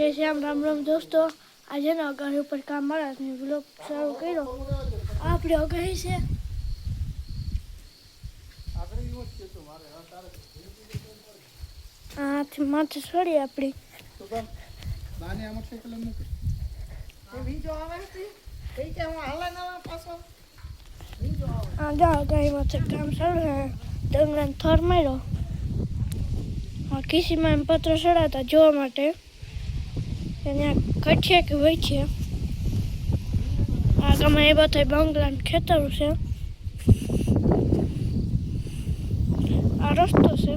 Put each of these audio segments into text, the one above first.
જય શ્રી રામ, રામ રામ દોસ્તો. આજે ને અગાહી ઉપર કામ મારા બ્લોગ શરૂ કર્યો. આપણે અગાહી છે આથી માથે છોડી આપણી અગાહીમાં કામ શરૂ છે. ડુંગરાને થોર માર્યો. કિસીમાં એમ પત્ર ચડાવતા જોવા માટે એને કચ્છે કે હોય છે. આ ગામમાં એ બધા બંગલા ખેતરો છે. આ રસ્તો છે.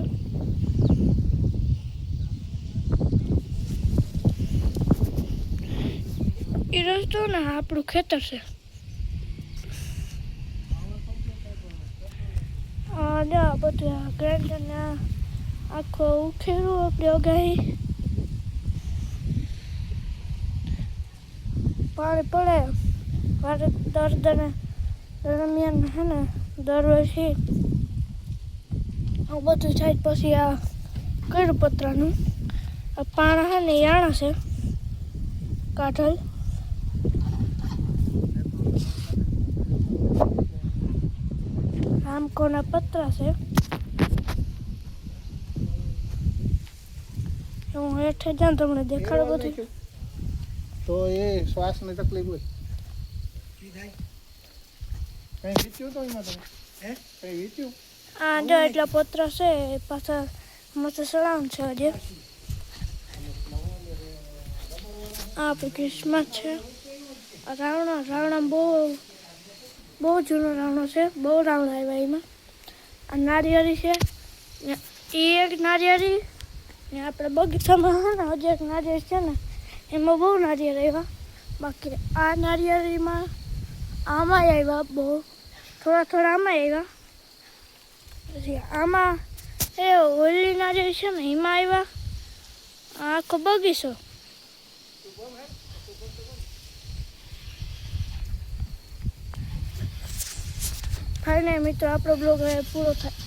એ રસ્તો ને આપણું ખેતર છે. બધું ગ્રાઇન્ડરને આખો ઉખેરું આપણે અગાહી પાણી પડે મારે દર્દને દરમિયાન હે ને દર વર્ષે બધું થાય. પછી આ કર્યું પતરાનું આ પાણા હે ને યાણા છે કાઢલ. આમ કોના પતરા છે. હું હેઠે જાઉં તમને દેખાડો બધું. તો એ શ્વાસની તકલીફ હોય કઈ વીચ્યું તો એમાં તમે કઈ વીચ્યું? આ જો એટલા પતરા છે પાછા મસ્ત સળાણ છે. હજી આ આપણે ક્રિસમસ છે. રાવણા બહુ જૂનો રાવણો છે. બહુ રાવણા આવ્યા એમાં. આ નારિયેળી છે એ એક નારિયેળી ને આપણે બગીચામાં છે ને હજી એક નારિયેળ છે ને એમાં બહુ નારિયેળ આવ્યા. બાકી આ નારિયેળીમાં આમાં આવ્યા બહુ થોડા આમાં આવ્યા. પછી આમાં એ ઓલી નારિયેળ છે ને એમાં આવ્યા. આખો બગીચો. ફાઇનલ મિત્રો આપણો બ્લોગ હવે પૂરો થાય.